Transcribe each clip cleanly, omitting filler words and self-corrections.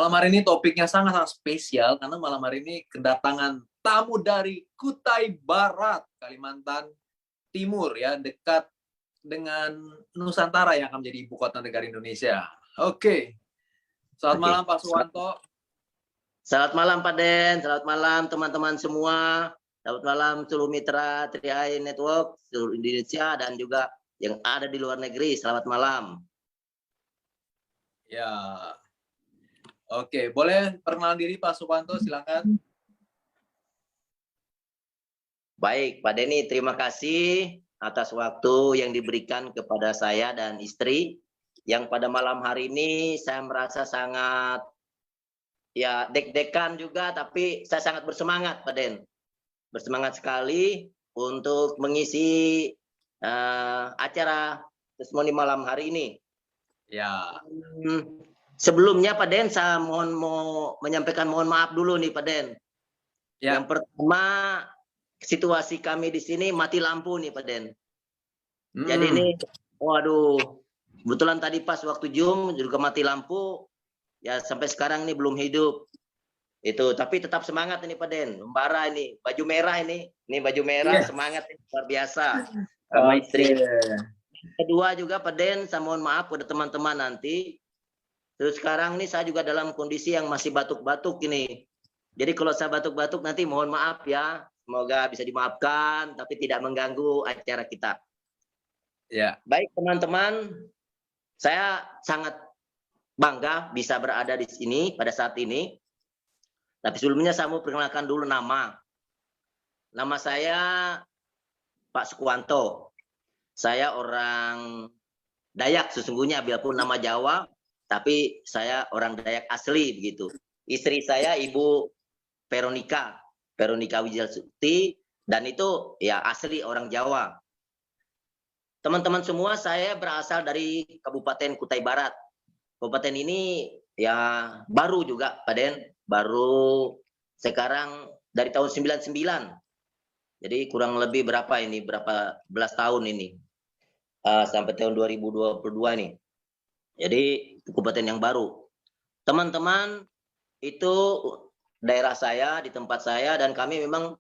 Malam hari ini topiknya sangat-sangat spesial karena malam hari ini kedatangan tamu dari Kutai Barat, Kalimantan Timur ya, dekat dengan Nusantara yang akan menjadi ibu kota negara Indonesia. Oke. Selamat malam Pak Suwanto. Selamat malam Pak Den, selamat malam teman-teman semua. Selamat malam seluruh mitra TRI Network seluruh Indonesia dan juga yang ada di luar negeri. Selamat malam. Ya. Oke, boleh perkenalan diri Pak Suwanto, silakan. Baik, Pak Denny, terima kasih atas waktu yang diberikan kepada saya dan istri. Yang pada malam hari ini saya merasa sangat ya deg-degan juga, tapi saya sangat bersemangat, Pak Den. Bersemangat sekali untuk mengisi acara testimoni malam hari ini. Ya. Sebelumnya Pak Den, saya mau menyampaikan mohon maaf dulu nih Pak Den. Ya. Yang pertama, situasi kami di sini mati lampu nih Pak Den. Jadi ini, waduh, kebetulan tadi pas waktu Zoom juga mati lampu, ya sampai sekarang ini belum hidup. Itu, tapi tetap semangat ini Pak Den. Membara ini, baju merah ini baju merah, semangat ini, luar biasa. Sama istri. Kedua juga Pak Den, saya mohon maaf pada teman-teman nanti. Terus sekarang ini saya juga dalam kondisi yang masih batuk-batuk ini. Jadi kalau saya batuk-batuk nanti mohon maaf ya. Semoga bisa dimaafkan, tapi tidak mengganggu acara kita. Ya. Baik teman-teman, saya sangat bangga bisa berada di sini pada saat ini. Tapi sebelumnya saya mau perkenalkan dulu nama. Nama saya Pak Suwanto. Saya orang Dayak sesungguhnya, biarpun nama Jawa. Tapi saya orang Dayak asli begitu. Istri saya Ibu Veronica Wijayasukti, dan itu ya asli orang Jawa. Teman-teman semua, saya berasal dari Kabupaten Kutai Barat. Kabupaten ini ya baru juga Pak Den, baru sekarang dari tahun 99. Jadi kurang lebih berapa belas tahun ini. Sampai tahun 2022 ini. Jadi kabupaten yang baru. Teman-teman, itu daerah saya, di tempat saya, dan kami memang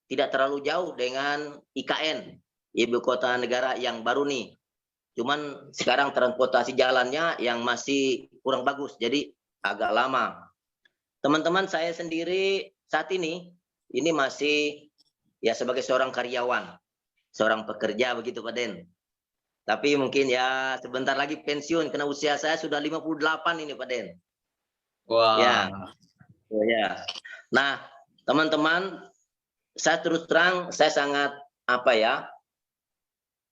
tidak terlalu jauh dengan IKN, Ibu Kota Negara yang baru nih. Cuman sekarang transportasi jalannya yang masih kurang bagus, jadi agak lama. Teman-teman, saya sendiri saat ini masih ya sebagai seorang karyawan, seorang pekerja begitu Pak Den. Tapi mungkin ya sebentar lagi pensiun karena usia saya sudah 58 ini Pak Den. Wah. Ya. Oh, ya. Nah, teman-teman, saya terus terang saya sangat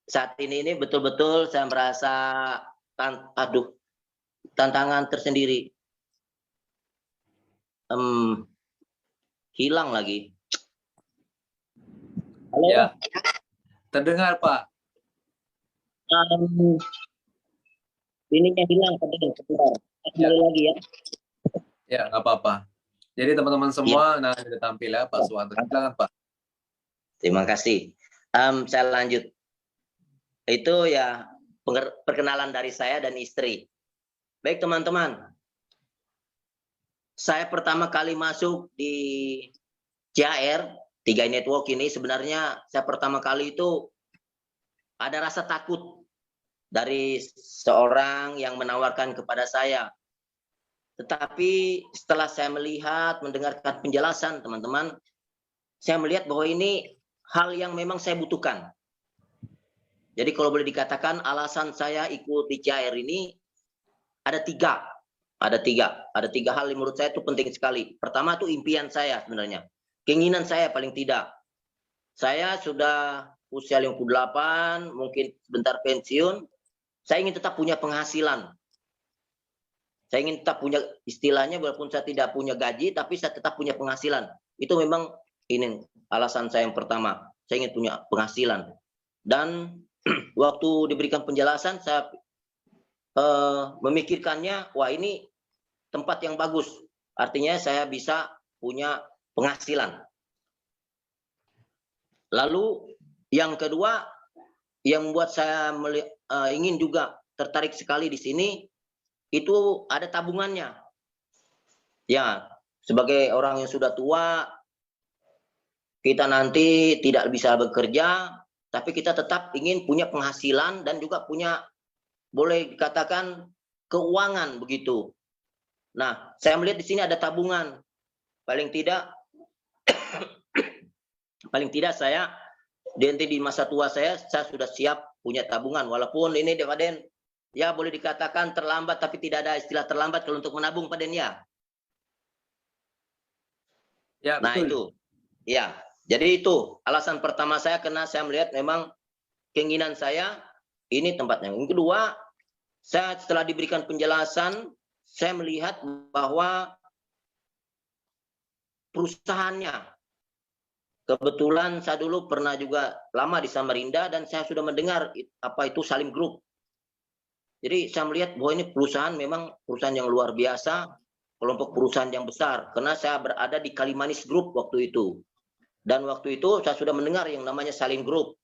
saat ini betul-betul saya merasa tantangan tersendiri. Hilang lagi. Halo. Ya. Terdengar Pak. Ininya hilang sebentar. Kembali lagi ya. Ya, nggak apa-apa. Jadi teman-teman semua, nah sudah tampil ya Pak Suwanto. Silakan Pak. Terima kasih. Saya lanjut. Itu ya perkenalan dari saya dan istri. Baik teman-teman. Saya pertama kali masuk di CAR 3i Network ini sebenarnya saya pertama kali itu ada rasa takut dari seorang yang menawarkan kepada saya. Tetapi setelah saya melihat, mendengarkan penjelasan teman-teman, saya melihat bahwa ini hal yang memang saya butuhkan. Jadi kalau boleh dikatakan alasan saya ikut di CAR ini ada tiga. Ada tiga hal yang menurut saya itu penting sekali. Pertama itu impian saya sebenarnya. Keinginan saya paling tidak. Saya sudah usia 58, mungkin sebentar pensiun. Saya ingin tetap punya penghasilan. Saya ingin tetap punya, istilahnya walaupun saya tidak punya gaji, tapi saya tetap punya penghasilan. Itu memang ini alasan saya yang pertama. Saya ingin punya penghasilan. Dan waktu diberikan penjelasan, saya memikirkannya, wah ini tempat yang bagus. Artinya saya bisa punya penghasilan. Lalu yang kedua, yang membuat saya ingin juga tertarik sekali di sini, itu ada tabungannya. Ya, sebagai orang yang sudah tua, kita nanti tidak bisa bekerja, tapi kita tetap ingin punya penghasilan dan juga punya, boleh dikatakan, keuangan begitu. Nah, saya melihat di sini ada tabungan. Paling tidak saya di masa tua saya sudah siap punya tabungan. Walaupun ini Pak Den, ya boleh dikatakan terlambat, tapi tidak ada istilah terlambat kalau untuk menabung Pak Den ya. Ya, Nah betul. itu, ya. Jadi itu alasan pertama saya, karena saya melihat memang keinginan saya ini tempatnya. Yang kedua, saya setelah diberikan penjelasan, saya melihat bahwa perusahaannya, kebetulan saya dulu pernah juga lama di Samarinda dan saya sudah mendengar apa itu Salim Group. Jadi saya melihat bahwa ini perusahaan memang perusahaan yang luar biasa, kelompok perusahaan yang besar. Karena saya berada di Kalimanis Group waktu itu. Dan waktu itu saya sudah mendengar yang namanya Salim Group.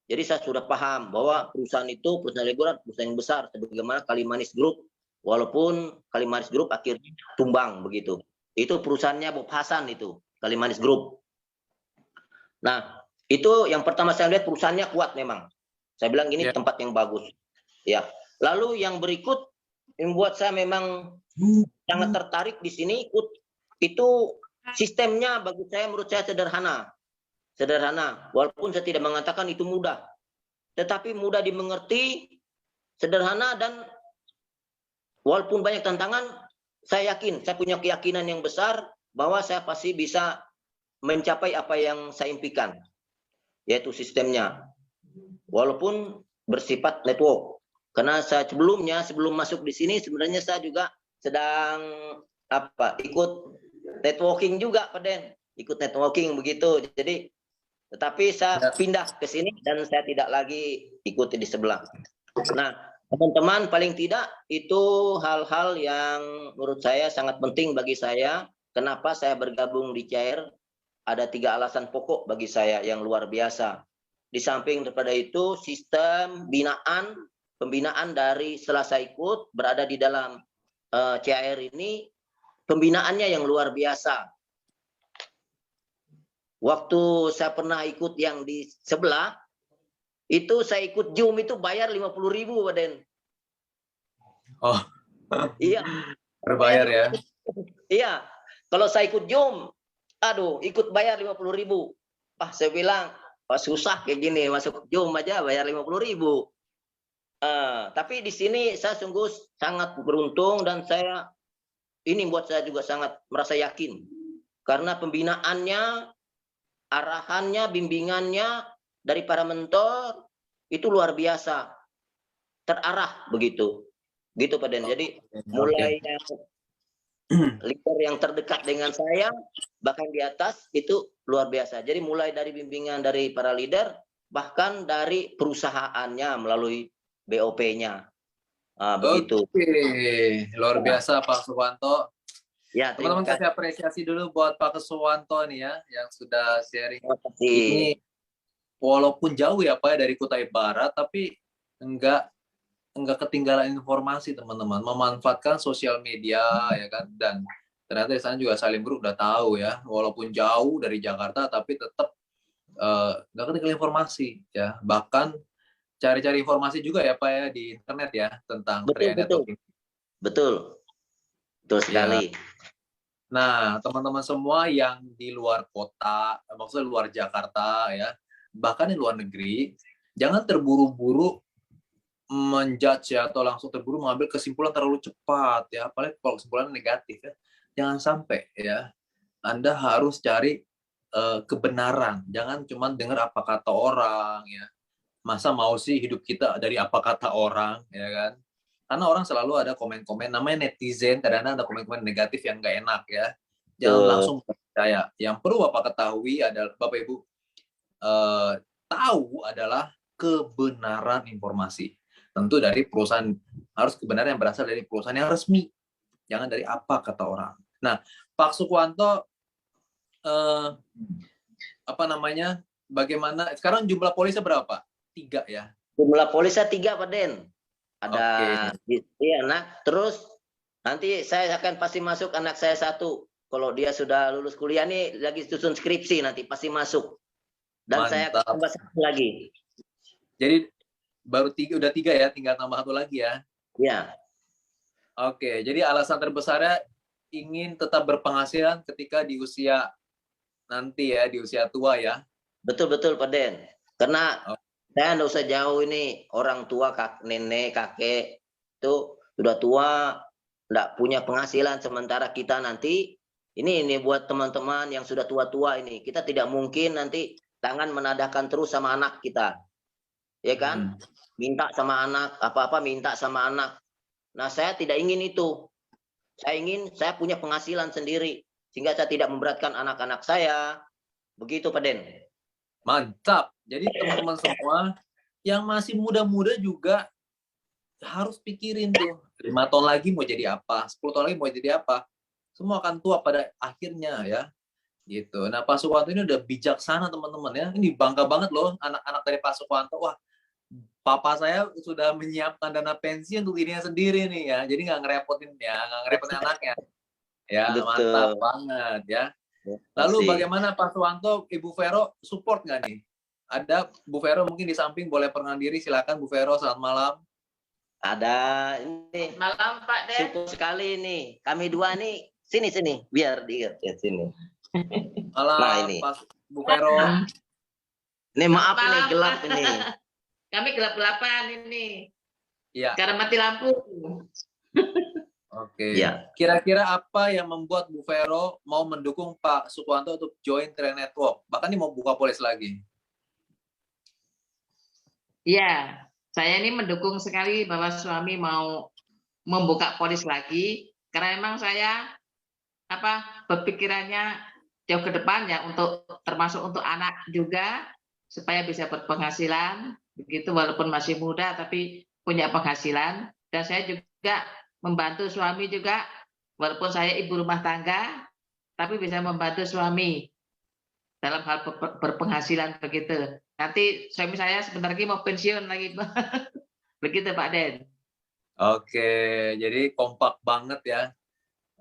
Jadi saya sudah paham bahwa perusahaan itu perusahaan liburan, perusahaan yang besar, sebagaimana Kalimanis Group. Walaupun Kalimanis Group akhirnya tumbang begitu. Itu perusahaannya Bob Hasan itu, Kalimanis Group. Nah, itu yang pertama saya lihat perusahaannya kuat memang. Saya bilang ini tempat yang bagus. Ya. Lalu yang berikut yang membuat saya memang sangat tertarik di sini itu sistemnya bagi saya, menurut saya sederhana. Walaupun saya tidak mengatakan itu mudah, tetapi mudah dimengerti, sederhana, dan walaupun banyak tantangan, saya punya keyakinan yang besar bahwa saya pasti bisa mencapai apa yang saya impikan, yaitu sistemnya. Walaupun bersifat network, karena saya sebelum masuk di sini sebenarnya saya juga sedang ikut networking juga, Pak Den, ikut networking begitu. Jadi tetapi saya pindah ke sini dan saya tidak lagi ikuti di sebelah. Nah, teman-teman, paling tidak itu hal-hal yang menurut saya sangat penting bagi saya. Kenapa saya bergabung di CAIR? Ada 3 alasan pokok bagi saya yang luar biasa. Di samping daripada itu, sistem pembinaan dari setelah saya ikut berada di dalam CAIR ini, pembinaannya yang luar biasa. Waktu saya pernah ikut yang di sebelah, itu saya ikut Zoom itu bayar 50.000, Pak Den. Oh. Iya. Berbayar ya. Iya. Kalau saya ikut Zoom, ikut bayar 50.000. Saya bilang, susah kayak gini, masuk Zoom aja bayar 50.000. Tapi di sini saya sungguh sangat beruntung dan ini buat saya juga sangat merasa yakin. Karena pembinaannya, arahannya, bimbingannya dari para mentor itu luar biasa, terarah begitu, gitu Pak Den. Jadi mulai leader yang terdekat dengan saya, bahkan di atas itu luar biasa. Jadi mulai dari bimbingan dari para leader, bahkan dari perusahaannya melalui BOP-nya, begitu. Oke, luar biasa Pak Suwanto. Ya, teman-teman kasih apresiasi dulu buat Pak Suwanto nih ya, yang sudah sharing. Ini walaupun jauh ya Pak dari Kutai Barat, tapi enggak ketinggalan informasi teman-teman. Memanfaatkan sosial media ya kan, dan ternyata di sana juga Salim Group udah tahu ya, walaupun jauh dari Jakarta tapi tetap enggak ketinggalan informasi ya. Bahkan cari-cari informasi juga ya Pak ya di internet ya tentang Tria Networking. Betul sekali. Ya. Nah, teman-teman semua yang di luar kota, maksudnya luar Jakarta ya, bahkan di luar negeri, jangan terburu-buru menjudge ya, atau langsung terburu mengambil kesimpulan terlalu cepat ya, apalagi kalau kesimpulan negatif ya. Jangan sampai ya. Anda harus cari kebenaran, jangan cuma dengar apa kata orang ya. Masa mau sih hidup kita dari apa kata orang ya kan? Karena orang selalu ada komen-komen, namanya netizen, kadang-kadang ada komen-komen negatif yang nggak enak ya. Jangan langsung percaya. Yang perlu Bapak ketahui adalah, Bapak Ibu tahu adalah kebenaran informasi. Tentu dari perusahaan, harus kebenaran yang berasal dari perusahaan yang resmi. Jangan dari apa kata orang. Nah, Pak Suwanto, bagaimana, sekarang jumlah polisnya berapa? 3 ya? Jumlah polisnya 3 Pak Den. Ada terus Nanti saya akan pasti masuk anak saya satu. Kalau dia sudah lulus kuliah nih, lagi susun skripsi nanti pasti masuk. Dan saya Mantap. tambah satu lagi. Jadi baru udah tiga ya, tinggal tambah satu lagi ya. Ya. Oke, jadi alasan terbesarnya ingin tetap berpenghasilan ketika di usia nanti ya, di usia tua ya. Betul-betul Pak Den. Karena Oh. saya nggak usah jauh ini, orang tua, nenek, kakek itu sudah tua, nggak punya penghasilan, sementara kita nanti ini buat teman-teman yang sudah tua-tua ini, kita tidak mungkin nanti tangan menadahkan terus sama anak kita, ya kan? Minta sama anak, apa-apa minta sama anak. Nah, saya tidak ingin itu. Saya ingin saya punya penghasilan sendiri, sehingga saya tidak memberatkan anak-anak saya. Begitu, Pak Den. Mantap. Jadi teman-teman semua yang masih muda-muda juga harus pikirin tuh. 5 tahun lagi mau jadi apa, 10 tahun lagi mau jadi apa. Semua akan tua pada akhirnya ya. Gitu. Nah, Pak Suwanto ini udah bijaksana teman-teman ya. Ini bangga banget loh anak-anak dari Pak Suwanto. Wah, papa saya sudah menyiapkan dana pensiun untuk dirinya sendiri nih ya. Jadi nggak ngerepotin anaknya. Ya, Betul. mantap banget ya. Lalu bagaimana Pak Suwanto, Ibu Vero support nggak nih? Ada Bu Vero mungkin di samping, boleh perkenalkan diri, silakan Bu Vero, selamat malam. Ada ini. Malam Pak Den. Support sekali nih. Kami dua nih. Sini biar diingat ya sini. Malam, Nah, ini. Pak Bu Vero. Ini maaf Malam, ini gelap Pak. ini. Kami gelap-gelapan ini. Iya. Karena mati lampu. Oke. Ya. Kira-kira apa yang membuat Bu Vero mau mendukung Pak Suwanto untuk join Trend Network? Bahkan ini mau buka polis lagi. Iya, saya ini mendukung sekali bahwa suami mau membuka polis lagi karena memang saya berpikirannya jauh ke depan ya, untuk termasuk untuk anak juga supaya bisa berpenghasilan begitu, walaupun masih muda tapi punya penghasilan. Dan saya juga membantu suami juga, walaupun saya ibu rumah tangga tapi bisa membantu suami dalam hal berpenghasilan begitu. Nanti suami saya sebentar lagi mau pensiun lagi. Begitu Pak Den. Oke, jadi kompak banget ya.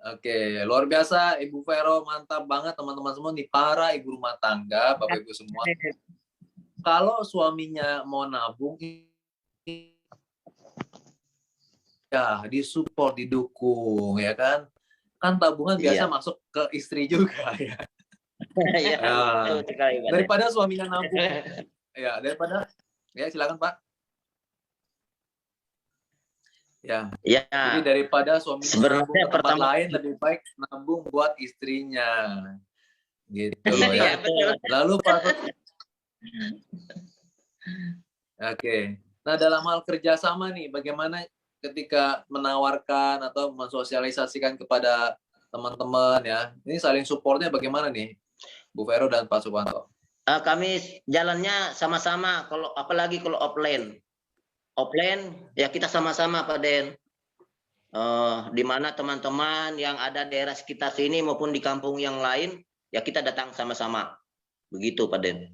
Oke, luar biasa Ibu Vero, mantap banget teman-teman semua nih, para ibu rumah tangga, Bapak Ibu semua. Kalau suaminya mau nabung, ya disupport, didukung ya kan. Kan tabungan biasa masuk ke istri juga ya. Ya, daripada suaminya nabung, ya daripada, ya silakan Pak. Ya. Jadi daripada suaminya nabung ke tempat lain, lebih baik nabung buat istrinya, gitu loh ya. Lalu Pak, oke. Nah, dalam hal kerjasama nih, bagaimana ketika menawarkan atau mensosialisasikan kepada teman-teman ya, ini saling supportnya bagaimana nih, Bu Vero dan Pak Suwanto? Kami jalannya sama-sama, apalagi kalau offline ya kita sama-sama Pak Den. Di mana teman-teman yang ada daerah sekitar sini maupun di kampung yang lain, ya kita datang sama-sama. Begitu Pak Den.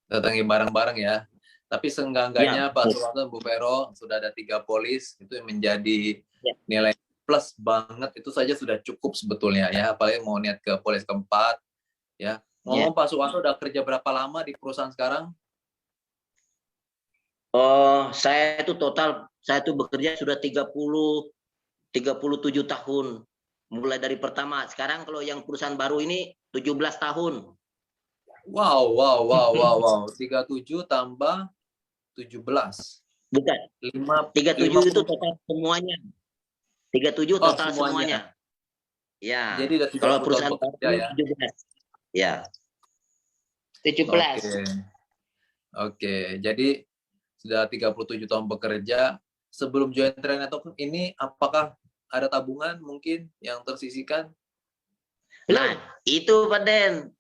Datangi bareng-bareng ya. Tapi seenggak-enggaknya Pak Suwanto dan Bu Vero sudah ada 3 polis, itu menjadi nilai plus banget, itu saja sudah cukup sebetulnya ya, apalagi mau niat ke polis keempat ya. Ngomong Pak Suwanto udah kerja berapa lama di perusahaan sekarang? Saya itu bekerja sudah 37 tahun. Mulai dari pertama. Sekarang kalau yang perusahaan baru ini 17 tahun. Wow. 37 tambah 17. Bukan. 37 itu total semuanya. 37 total semuanya. Ya. Jadi udah 30 kalau perusahaan tahun bekerja ya. 17. Ya. 17. Oke. Jadi sudah 37 tahun bekerja. Sebelum join Trend Network ini, apakah ada tabungan mungkin yang tersisihkan? Nah, itu Pak Den.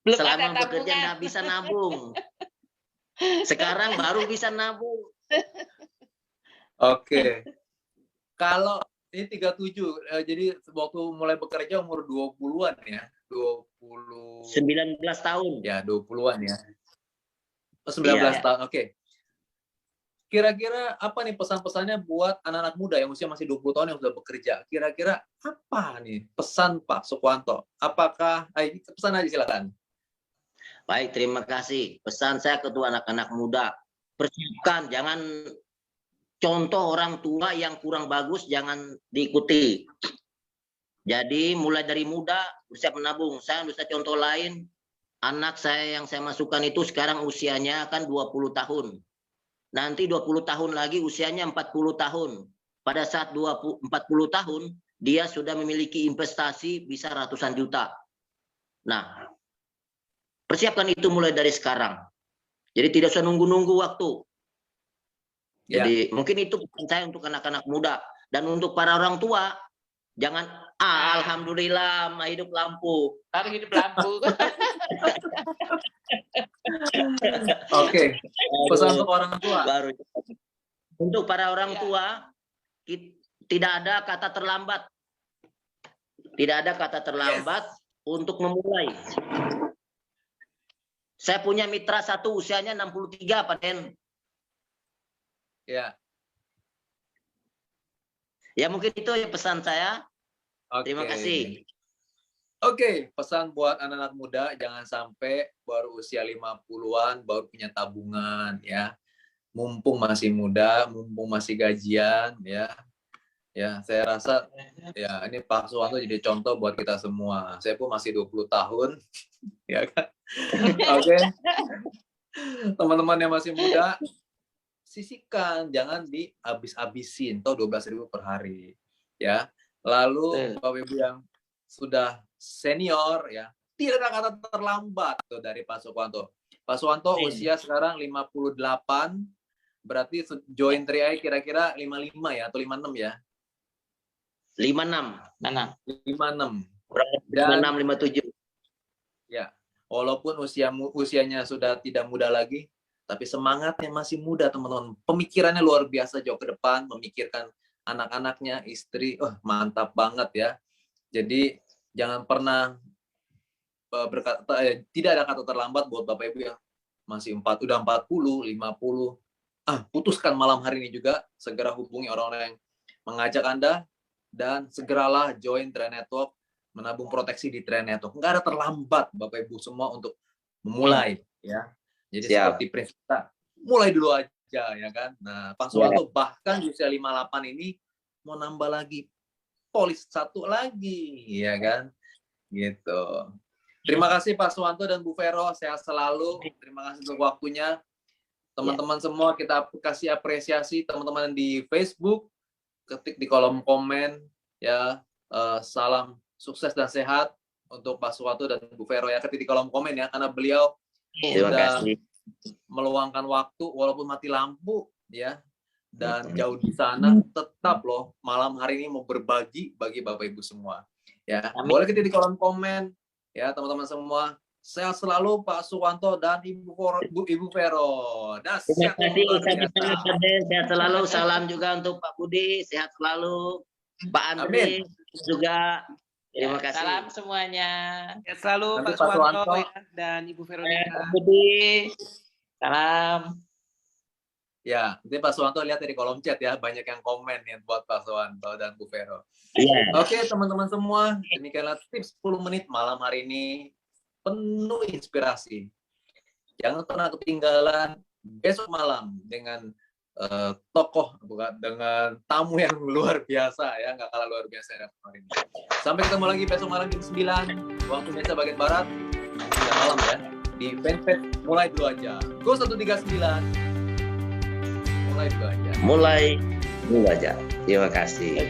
Belum Selama ada bekerja nggak bisa nabung. Sekarang baru bisa nabung. Oke. Kalau ini 37, jadi waktu mulai bekerja umur 20-an ya? 19 tahun. Ya, 20-an ya. 19 tahun, oke. kira-kira apa nih pesan-pesannya buat anak-anak muda yang usia masih 20 tahun yang sudah bekerja? Kira-kira apa nih pesan Pak Sukwanto? Apakah, pesan aja silakan. Baik, terima kasih. Pesan saya ke anak-anak muda, persiapkan, jangan contoh orang tua yang kurang bagus, jangan diikuti. Jadi mulai dari muda bersiap menabung. Saya bisa contoh lain, anak saya yang saya masukkan itu sekarang usianya kan 20 tahun. Nanti 20 tahun lagi usianya 40 tahun. Pada saat 40 tahun, dia sudah memiliki investasi bisa ratusan juta. Nah, persiapkan itu mulai dari sekarang. Jadi tidak usah nunggu-nunggu waktu. Jadi mungkin itu pesan saya untuk anak-anak muda. Dan untuk para orang tua, jangan, alhamdulillah, hidup lampu. Harus hidup lampu. Oke, pesan untuk orang tua. Baru. Untuk para orang tua, tidak ada kata terlambat. Tidak ada kata terlambat untuk memulai. Saya punya mitra satu usianya 63, Pak Den. Ya. Ya mungkin itu ya pesan saya. Terima kasih. Oke, pesan buat anak-anak muda, jangan sampai baru usia 50-an baru punya tabungan ya. Mumpung masih muda, mumpung masih gajian ya. Ya, saya rasa ya ini Pak Sukwanto jadi contoh buat kita semua. Saya pun masih 20 tahun ya kan. Oke. Teman-teman yang masih muda, sisihkan, jangan dihabis-habisin, toh 12.000 per hari ya. Lalu Bapak Ibu yang sudah senior ya, tidak ada kata terlambat tuh dari Pak Sukwanto. Pak Sukwanto usia sekarang 58, berarti join 3i kira-kira 55 ya atau 56 ya? 56. 56. Dan 57. Ya, walaupun usianya sudah tidak muda lagi, tapi semangatnya masih muda, teman-teman. Pemikirannya luar biasa jauh ke depan, memikirkan anak-anaknya, istri, mantap banget ya. Jadi jangan pernah berkata, tidak ada kata terlambat buat Bapak Ibu yang masih udah 40, 50. Putuskan malam hari ini juga, segera hubungi orang-orang yang mengajak Anda, dan segeralah join Train Network, menabung proteksi di Train Network. Nggak ada terlambat Bapak Ibu semua untuk memulai ya. Jadi seperti prinsip kita, mulai dulu aja ya kan. Nah, Pak Sukwanto bahkan di usia 58 ini mau nambah lagi polis satu lagi ya kan. Gitu. Terima kasih Pak Sukwanto dan Bu Vero, sehat selalu. Terima kasih untuk waktunya. Teman-teman semua kita kasih apresiasi teman-teman di Facebook, ketik di kolom komen ya, salam sukses dan sehat untuk Pak Sukwanto dan Bu Vero ya, ketik di kolom komen ya, karena beliau sudah meluangkan waktu walaupun mati lampu ya, dan jauh di sana tetap loh malam hari ini mau berbagi bagi Bapak Ibu semua ya. Boleh ketik di kolom komen ya teman-teman semua. Sehat selalu Pak Sukwanto dan Ibu Vero. Terima kasih, sehat selalu. Salam juga untuk Pak Budi, sehat selalu. Pak Andri juga. Terima kasih. Salam semuanya. Sehat selalu Pak Sukwanto dan Ibu Veronica. Pak Budi. Salam. Ya, nanti Pak Sukwanto lihat di kolom chat ya, banyak yang komen ya buat Pak Sukwanto dan Bu Vero. Oke, teman-teman semua, demikianlah tips 10 menit malam hari ini. Penuh inspirasi. Jangan pernah ketinggalan besok malam dengan dengan tamu yang luar biasa ya, nggak kalah luar biasa ya kemarin. Sampai ketemu lagi besok malam jam 9 waktu Indonesia bagian barat, jam malam ya, di fanpage Mulai Dulu Aja. Go 139. Mulai dulu aja. Mulai dulu aja. Terima kasih.